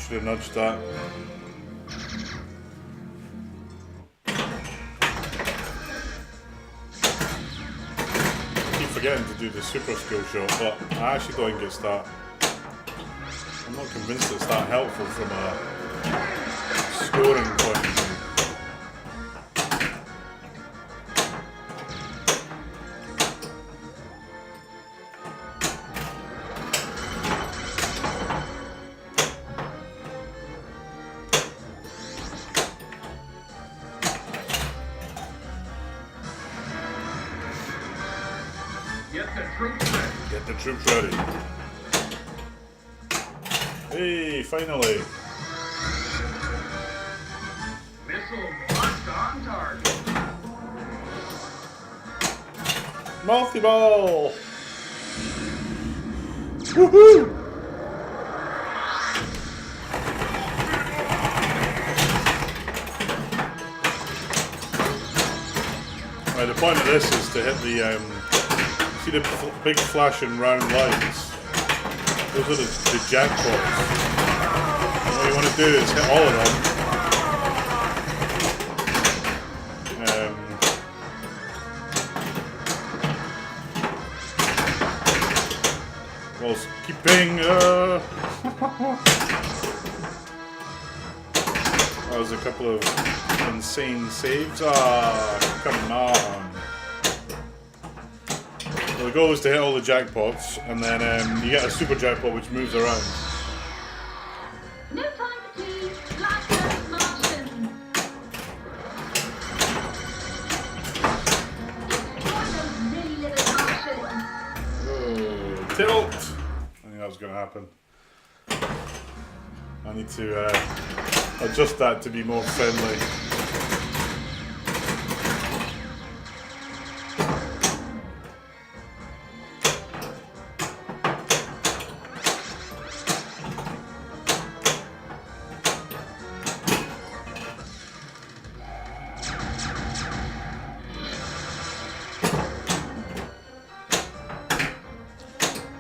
Should have nudged that. I keep forgetting to do the super skill shot, but I actually don't think it's that. I'm not convinced it's that helpful from a scoring point of view. Get the troops ready. Get the troops ready. Hey, finally. Missile launched on target. Multi-ball! Woohoo! Right, the point of this is to hit the, see the big flashing round lights? Those are the jackpots. And what you want to do is hit all of them. Well, keeping. That was a couple of insane saves. Ah, come on. Well, the goal is to hit all the jackpots, and then you get a super jackpot which moves around. No time for tea, like those Martians. Destroy those nilly-livered Martians. Oh, tilt! I think that was going to happen. I need to adjust that to be more friendly.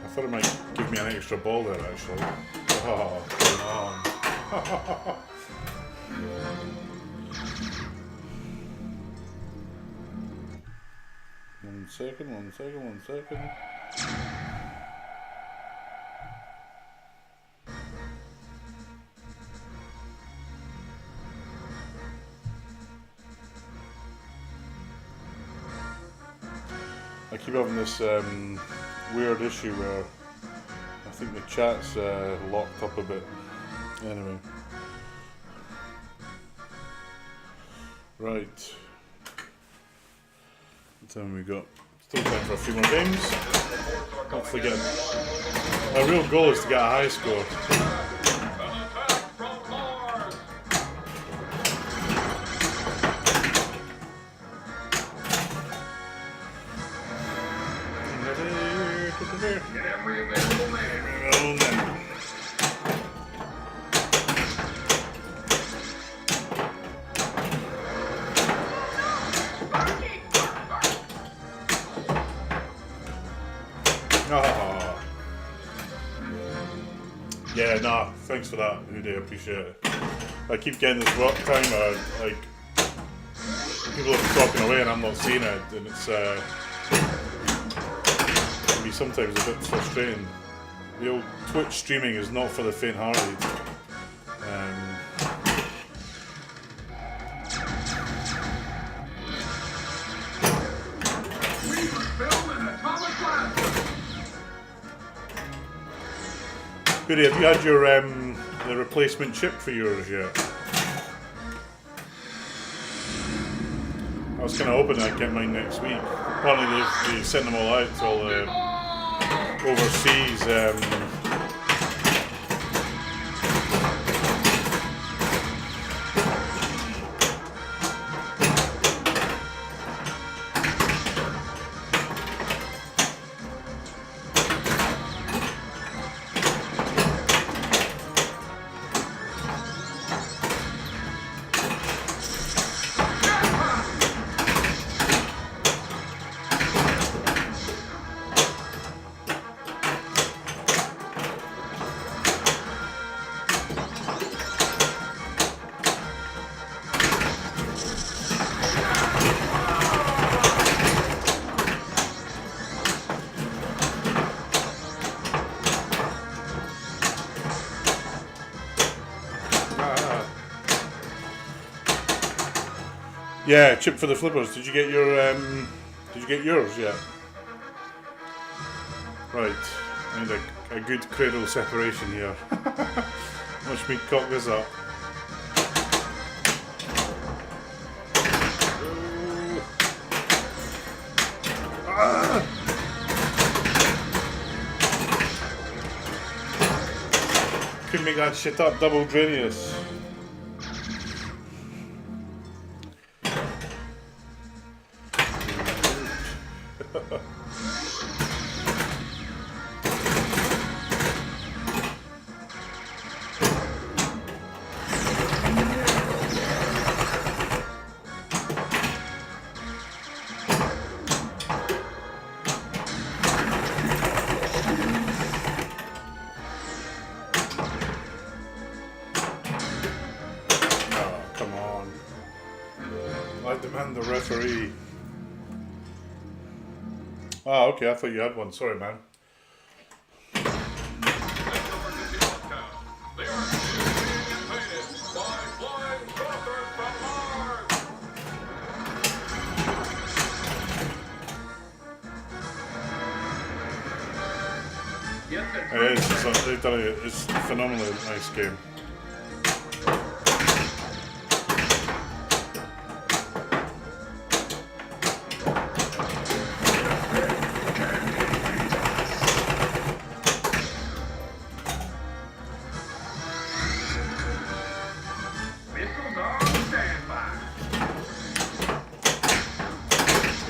I thought it might give me an extra ball there actually. Oh, come on. One second. I keep having this weird issue where I think the chat's locked up a bit. Anyway. Right. What time have we got? Still time for a few more games. Don't forget. My real goal is to get a high score. Get every available man. Oh, man. Oh. Yeah, nah, thanks for that, Uday, I appreciate it. I keep getting this work time where, like, people are talking away and I'm not seeing it, and it's, can be sometimes a bit frustrating. The old Twitch streaming is not for the faint-hearted. Goody, have you had your the replacement chip for yours yet? I was kind of hoping I'd get mine next week. Apparently they sent them all out to all the overseas. Yeah, chip for the flippers. Did you get your Did you get yours yet? Right, I need a good cradle separation here. Watch me cock this up. Ah! Couldn't make that shit up. Double Dranius. I demand the referee. Ah, okay, I thought you had one. Sorry, man. It is. They've done it. It's a phenomenally nice game.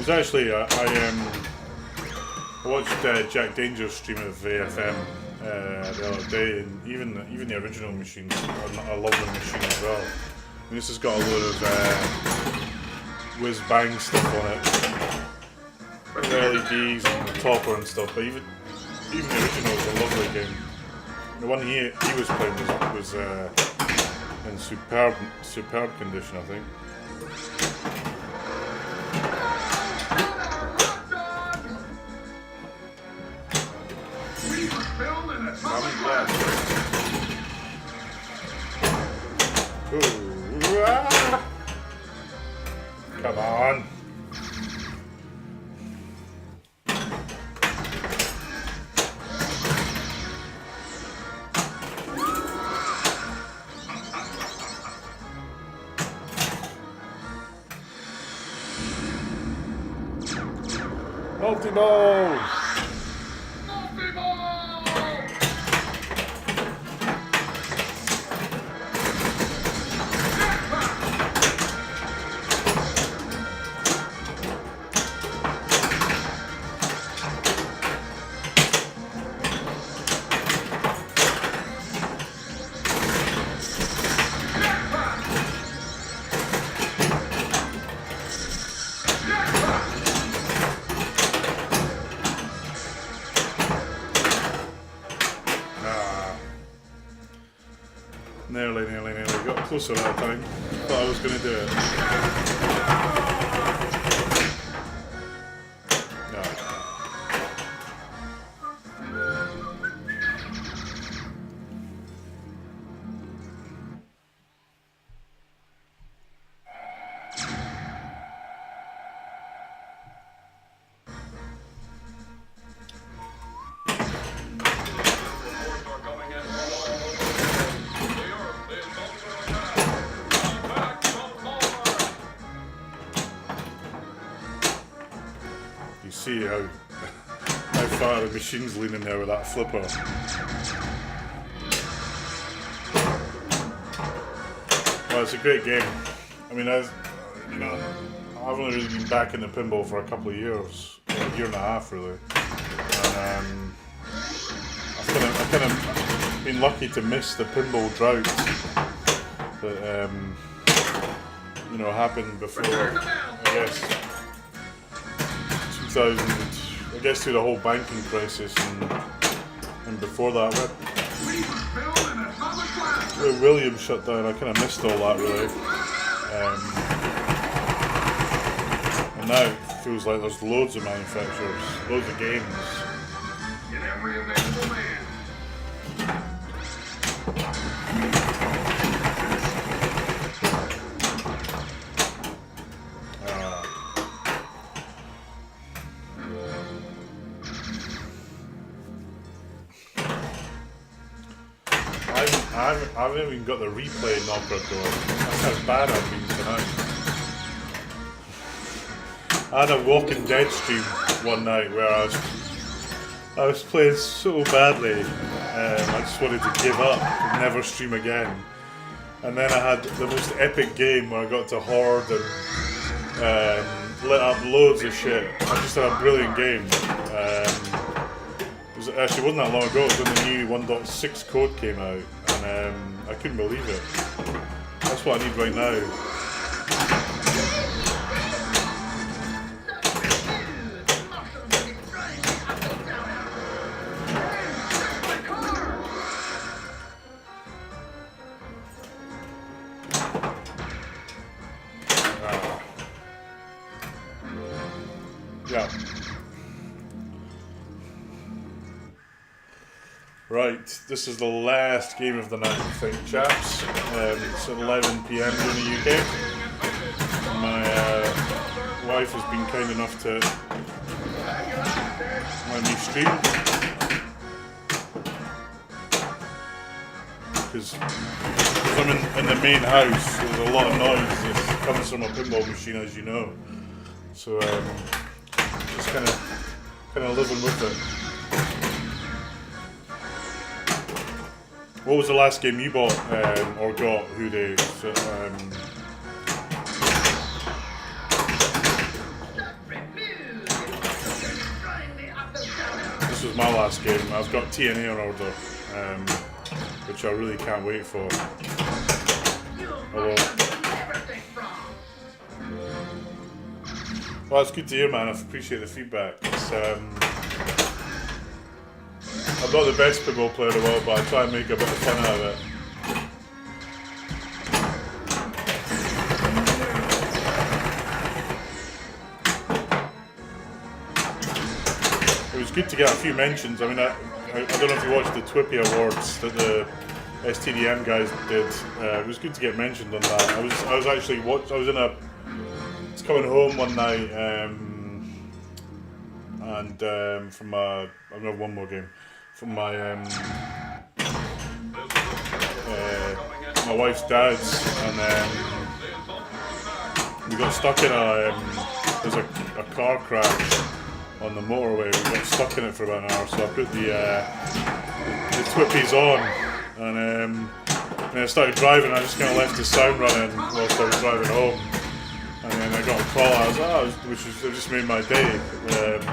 Actually, I watched Jack Danger's stream of AFM the other day, and even the original machines are a lovely machine as well. I mean, this has got a load of whiz bang stuff on it, LEDs and the topper and stuff. But even the original is a lovely game. The one he was playing was in superb condition, I think. Ooh, ah. Come on. Multi-ball! Nearly. Got closer that time. Thought I was going to do it. No. see how far the machine's leaning there with that flipper. Well, it's a great game. I mean, I haven't really been back in the pinball for a couple of years, or a year and a half really. And I've kind of been lucky to miss the pinball drought that happened before. I guess 2000. I guess through the whole banking crisis and before that, when Williams shut down, I kind of missed all that really. And now it feels like there's loads of manufacturers, loads of games. In every available man. I haven't even got the replay knocker going. That's how bad I've been tonight. I had a Walking Dead stream one night where I was playing so badly, I just wanted to give up and never stream again. And then I had the most epic game where I got to horde and lit up loads of shit. I just had a brilliant game. It actually wasn't that long ago. It was when the new 1.6 code came out, and I couldn't believe it. That's what I need right now. Yeah. Right, this is the last game of the night, I think, chaps. It's at 11 PM in the UK. My wife has been kind enough to let me stream. Because I'm in the main house, there's a lot of noise that comes from a pinball machine, as you know. So, just kind of living with it. What was the last game you bought or got? Who they? So, this was my last game. I've got TNA on order, which I really can't wait for. Well, it's good to hear, man. I appreciate the feedback. I'm not the best pinball player in the world, but I try and make a bit of fun out of it. It was good to get a few mentions. I mean, I don't know if you watched the Twippy Awards that the STDM guys did. It was good to get mentioned on that. I was coming home one night, and from I'm gonna have one more game. From my my wife's dad's, and we got stuck in there's a car crash on the motorway. We got stuck in it for about an hour, so I put the Twippies on, and then I started driving. I just kind of left the sound running whilst I was driving home, and then I got a call. It just made my day, because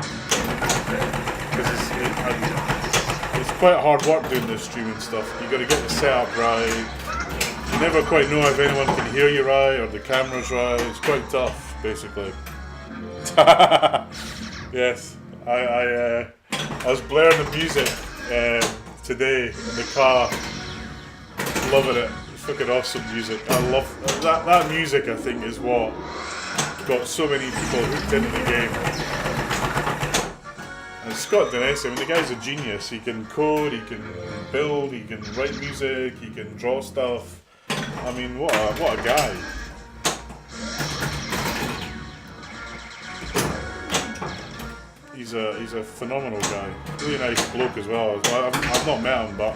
it's quite hard work doing this streaming stuff. You got to get the setup right. You never quite know if anyone can hear you right or the camera's right. It's quite tough, basically. Yes, I was blaring the music today in the car, loving it. It's fucking awesome music. I love that music. I think is what got so many people hooked into the game. And Scott Denesi, I mean, the guy's a genius. He can code, he can build, he can write music, he can draw stuff. I mean, what a guy. He's a phenomenal guy. Really nice bloke as well. I've not met him, but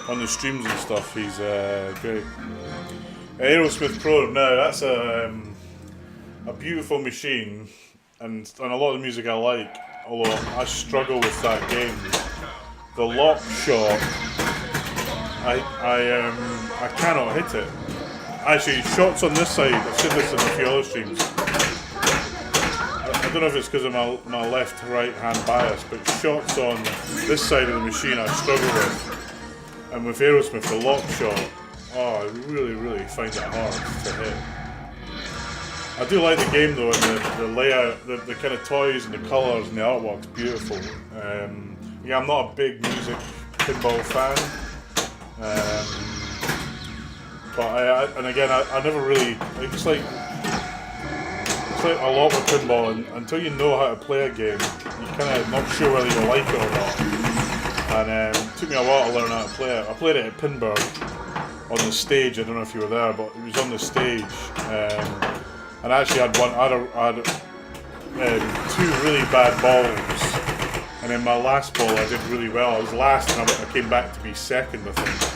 on the streams and stuff, he's great. Aerosmith Pro, now that's a beautiful machine. and a lot of the music I like, although I struggle with that game. The lock shot, I cannot hit it. Actually, shots on this side, I've said this in a few other streams. I don't know if it's because of my left-right hand bias, but shots on this side of the machine I struggle with. And with Aerosmith, the lock shot, I really find it hard to hit. I do like the game though, and the layout, the kind of toys and the colours and the artwork's beautiful. Yeah, I'm not a big music pinball fan, but I never really. It's like a lot with pinball, and until you know how to play a game, you're kind of not sure whether you like it or not. And it took me a while to learn how to play it. I played it at Pinball on the stage. I don't know if you were there, but it was on the stage. And I actually had two really bad balls. And in my last ball, I did really well. I was last, and I came back to be second, I think.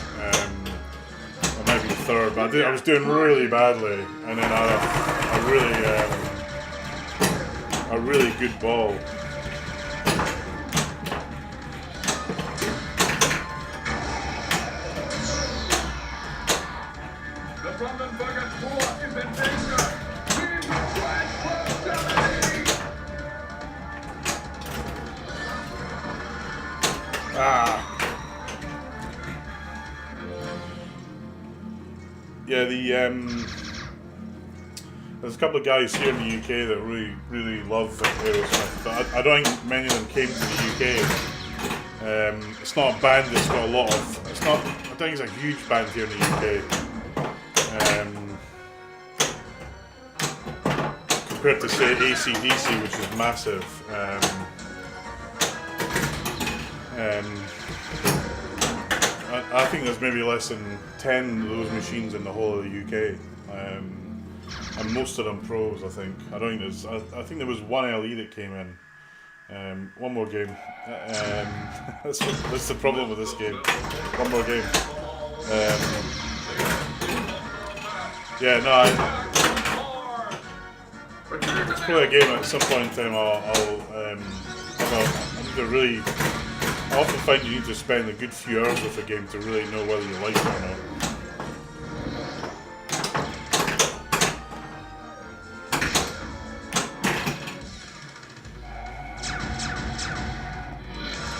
Or maybe third, but I was doing really badly. And then I had a really good ball. Yeah, there's a couple of guys here in the UK that really love Aerosmith, but I don't think many of them came to the UK. It's not a band that's got a lot of. I don't think it's a huge band here in the UK. Compared to say AC/DC, which is massive. I think there's maybe less than 10 of those machines in the whole of the UK, and most of them pros. I think. I don't think there's. I think there was one LE that came in. One more game. That's the problem with this game. One more game. Yeah, no. It's probably a game at some point in time I need to really. I often find you need to spend a good few hours with a game to really know whether you like it or not.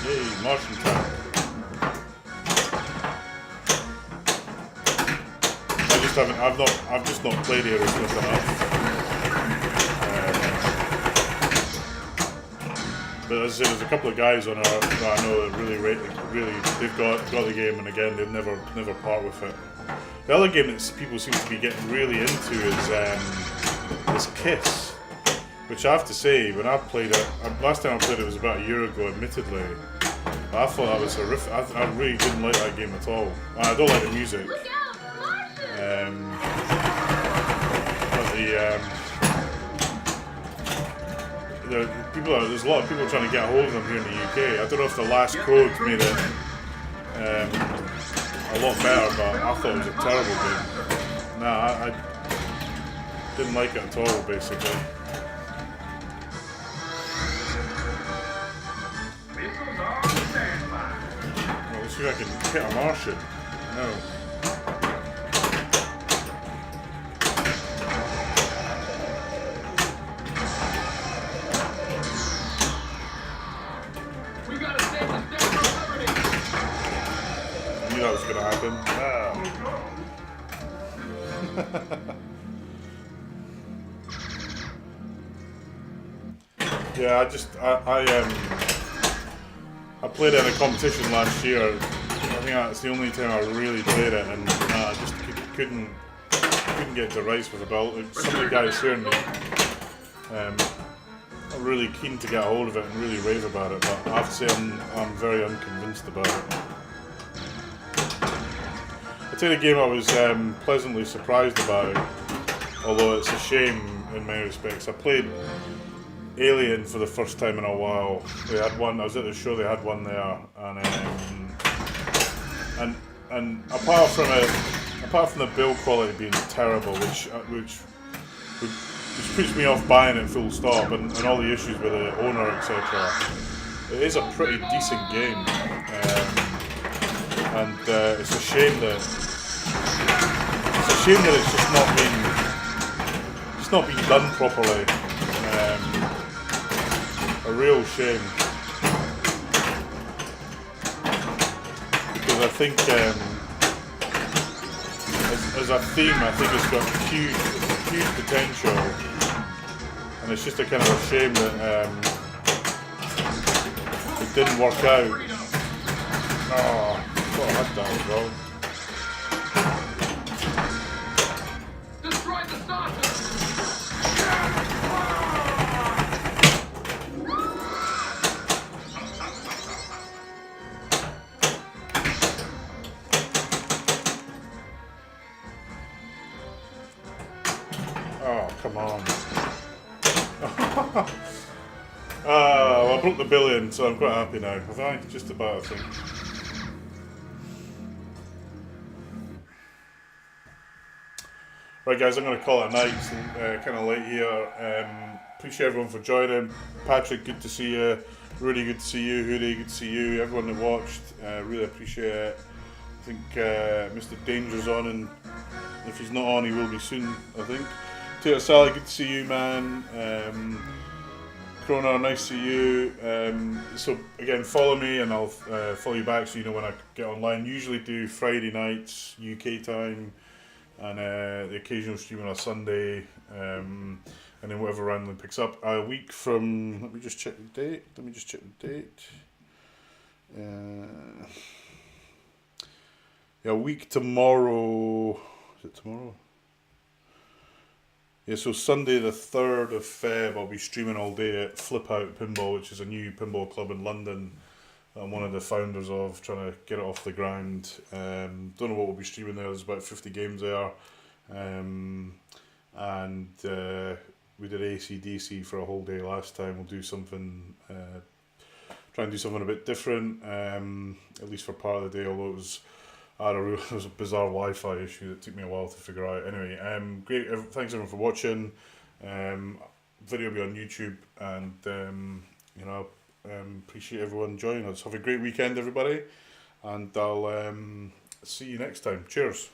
Yay, Martian Tank. I've just not played Aerosmith enough. But as I said, there's a couple of guys on our that I know that really they've got the game, and again they'll never part with it. The other game that people seem to be getting really into is Kiss, which I have to say, when I played it, last time I played it was about a year ago, admittedly. I thought that was horrific. I really didn't like that game at all. I don't like the music. Look out, Martian! There's a lot of people trying to get a hold of them here in the UK. I don't know if the last code made it a lot better, but I thought it was a terrible game. Nah, I didn't like it at all, basically. Well, let's see if I can hit a Martian. No. That was going to happen. Yeah, I played it in a competition last year. I think that's the only time I really played it, and I just couldn't get to rights with it. But some of the guys here in me are really keen to get a hold of it and really rave about it. But I have to say I'm very unconvinced about it. I'd say the game I was pleasantly surprised about, although it's a shame in many respects. I played Alien for the first time in a while. They had one. I was at the show. They had one there, and apart from the build quality being terrible, which which puts me off buying it full stop, and all the issues with the owner, etc. It is a pretty decent game, and it's a shame that it's just not been done properly. A real shame, because I think as a theme, I think it's got huge potential, and it's just a kind of a shame that it didn't work out. Oh, I thought I had that as well. Destroy the saucer! Oh, come on. Well, I broke the billion, so I'm quite happy now. Have I? Just about, I think. Right, guys, I'm going to call it a night. It's kind of late here. Appreciate everyone for joining. Patrick, good to see you. Rudy, good to see you. Hoodie, good to see you. Everyone that watched, really appreciate it. I think Mr. Danger's on, and if he's not on, he will be soon, I think. Tater Sally, good to see you, man. Krona, nice to see you. So again, follow me and I'll follow you back so you know when I get online. Usually do Friday nights UK time, and the occasional stream on a Sunday, and then whatever randomly picks up. A week from, let me just check the date. Yeah, a week tomorrow. Is it tomorrow? Yeah, so Sunday the 3rd of Feb, I'll be streaming all day at Flip Out Pinball, which is a new pinball club in London that I'm one of the founders of, trying to get it off the ground. Don't know what we'll be streaming there. There's about 50 games there. We did AC/DC for a whole day last time. We'll do something, try and do something a bit different, at least for part of the day, although it was a bizarre Wi-Fi issue that took me a while to figure out. Anyway, great. Thanks everyone for watching. Video will be on YouTube, and appreciate everyone joining us. Have a great weekend, everybody, and I'll see you next time. Cheers.